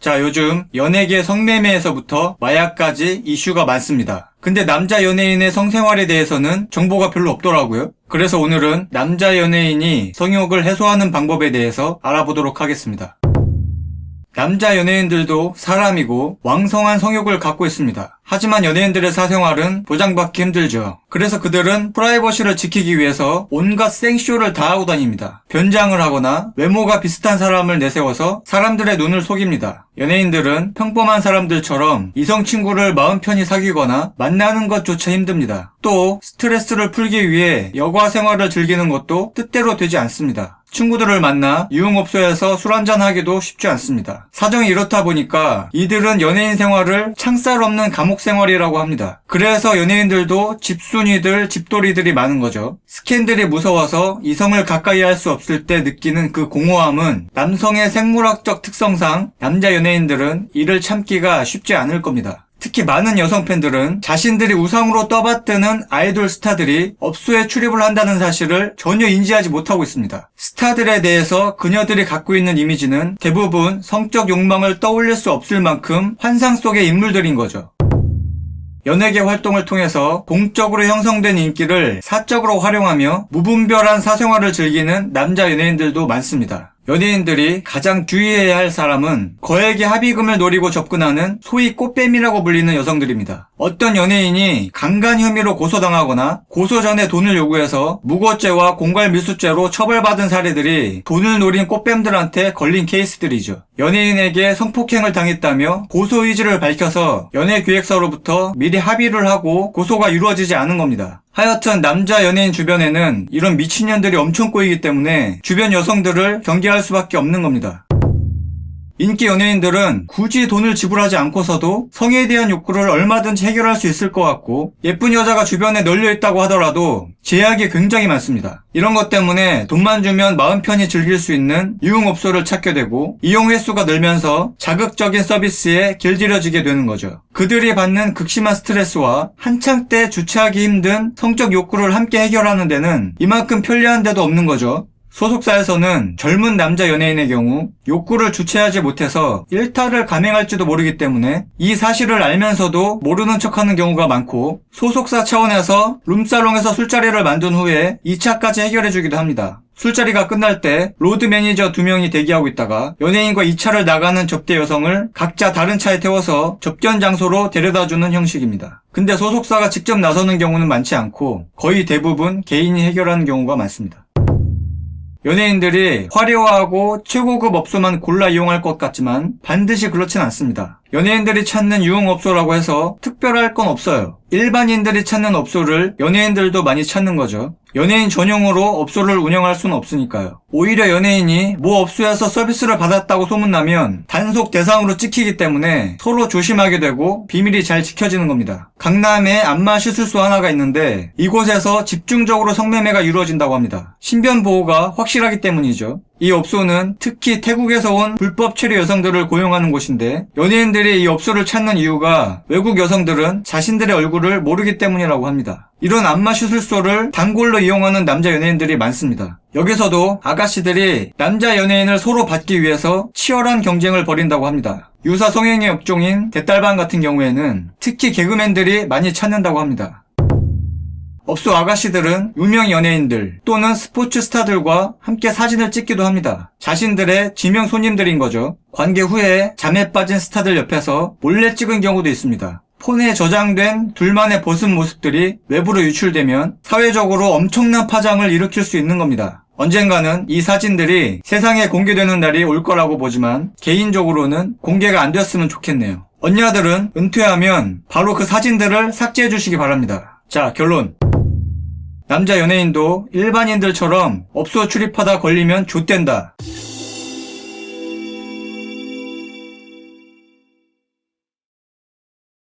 자, 요즘 연예계 성매매에서부터 마약까지 이슈가 많습니다. 근데 남자 연예인의 성생활에 대해서는 정보가 별로 없더라고요. 그래서 오늘은 남자 연예인이 성욕을 해소하는 방법에 대해서 알아보도록 하겠습니다. 남자 연예인들도 사람이고 왕성한 성욕을 갖고 있습니다. 하지만 연예인들의 사생활은 보장받기 힘들죠. 그래서 그들은 프라이버시를 지키기 위해서 온갖 생쇼를 다 하고 다닙니다. 변장을 하거나 외모가 비슷한 사람을 내세워서 사람들의 눈을 속입니다. 연예인들은 평범한 사람들처럼 이성 친구를 마음 편히 사귀거나 만나는 것조차 힘듭니다. 또 스트레스를 풀기 위해 여가 생활을 즐기는 것도 뜻대로 되지 않습니다. 친구들을 만나 유흥업소에서 술 한잔하기도 쉽지 않습니다. 사정이 이렇다 보니까 이들은 연예인 생활을 창살 없는 감옥 생활이라고 합니다. 그래서 연예인들도 집순이들, 집돌이들이 많은 거죠. 스캔들이 무서워서 이성을 가까이 할 수 없을 때 느끼는 그 공허함은 남성의 생물학적 특성상 남자 연예인들은 이를 참기가 쉽지 않을 겁니다. 특히 많은 여성 팬들은 자신들이 우상으로 떠받드는 아이돌 스타들이 업소에 출입을 한다는 사실을 전혀 인지하지 못하고 있습니다. 스타들에 대해서 그녀들이 갖고 있는 이미지는 대부분 성적 욕망을 떠올릴 수 없을 만큼 환상 속의 인물들인 거죠. 연예계 활동을 통해서 공적으로 형성된 인기를 사적으로 활용하며 무분별한 사생활을 즐기는 남자 연예인들도 많습니다. 연예인들이 가장 주의해야 할 사람은 거액의 합의금을 노리고 접근하는 소위 꽃뱀이라고 불리는 여성들입니다. 어떤 연예인이 강간 혐의로 고소당하거나 고소 전에 돈을 요구해서 무고죄와 공갈밀수죄로 처벌받은 사례들이 돈을 노린 꽃뱀들한테 걸린 케이스들이죠. 연예인에게 성폭행을 당했다며 고소 의지를 밝혀서 연예기획사로부터 미리 합의를 하고 고소가 이루어지지 않은 겁니다. 하여튼 남자 연예인 주변에는 이런 미친년들이 엄청 꼬이기 때문에 주변 여성들을 경계할 수밖에 없는 겁니다. 인기 연예인들은 굳이 돈을 지불하지 않고서도 성에 대한 욕구를 얼마든지 해결할 수 있을 것 같고 예쁜 여자가 주변에 널려있다고 하더라도 제약이 굉장히 많습니다. 이런 것 때문에 돈만 주면 마음 편히 즐길 수 있는 유흥업소를 찾게 되고 이용 횟수가 늘면서 자극적인 서비스에 길들여지게 되는 거죠. 그들이 받는 극심한 스트레스와 한창 때 주체하기 힘든 성적 욕구를 함께 해결하는 데는 이만큼 편리한 데도 없는 거죠. 소속사에서는 젊은 남자 연예인의 경우 욕구를 주체하지 못해서 일탈을 감행할지도 모르기 때문에 이 사실을 알면서도 모르는 척하는 경우가 많고 소속사 차원에서 룸사롱에서 술자리를 만든 후에 2차까지 해결해주기도 합니다. 술자리가 끝날 때 로드 매니저 2명이 대기하고 있다가 연예인과 2차를 나가는 접대 여성을 각자 다른 차에 태워서 접견 장소로 데려다주는 형식입니다. 근데 소속사가 직접 나서는 경우는 많지 않고 거의 대부분 개인이 해결하는 경우가 많습니다. 연예인들이 화려하고 최고급 업소만 골라 이용할 것 같지만 반드시 그렇진 않습니다. 연예인들이 찾는 유흥업소라고 해서 특별할 건 없어요. 일반인들이 찾는 업소를 연예인들도 많이 찾는 거죠. 연예인 전용으로 업소를 운영할 수는 없으니까요. 오히려 연예인이 모 업소에서 서비스를 받았다고 소문나면 단속 대상으로 찍히기 때문에 서로 조심하게 되고 비밀이 잘 지켜지는 겁니다. 강남에 안마 시술소 하나가 있는데 이곳에서 집중적으로 성매매가 이루어진다고 합니다. 신변 보호가 확실하기 때문이죠. 이 업소는 특히 태국에서 온 불법 체류 여성들을 고용하는 곳인데 연예인들이 이 업소를 찾는 이유가 외국 여성들은 자신들의 얼굴을 모르기 때문이라고 합니다. 이런 안마 시술소를 단골로 이용하는 남자 연예인들이 많습니다. 여기서도 아가씨들이 남자 연예인을 서로 받기 위해서 치열한 경쟁을 벌인다고 합니다. 유사 성행위 업종인 대딸방 같은 경우에는 특히 개그맨들이 많이 찾는다고 합니다. 업소 아가씨들은 유명 연예인들 또는 스포츠 스타들과 함께 사진을 찍기도 합니다. 자신들의 지명 손님들인 거죠. 관계 후에 잠에 빠진 스타들 옆에서 몰래 찍은 경우도 있습니다. 폰에 저장된 둘만의 벗은 모습들이 외부로 유출되면 사회적으로 엄청난 파장을 일으킬 수 있는 겁니다. 언젠가는 이 사진들이 세상에 공개되는 날이 올 거라고 보지만 개인적으로는 공개가 안 됐으면 좋겠네요. 언니들은 은퇴하면 바로 그 사진들을 삭제해 주시기 바랍니다. 자, 결론. 남자 연예인도 일반인들처럼 업소 출입하다 걸리면 좆된다.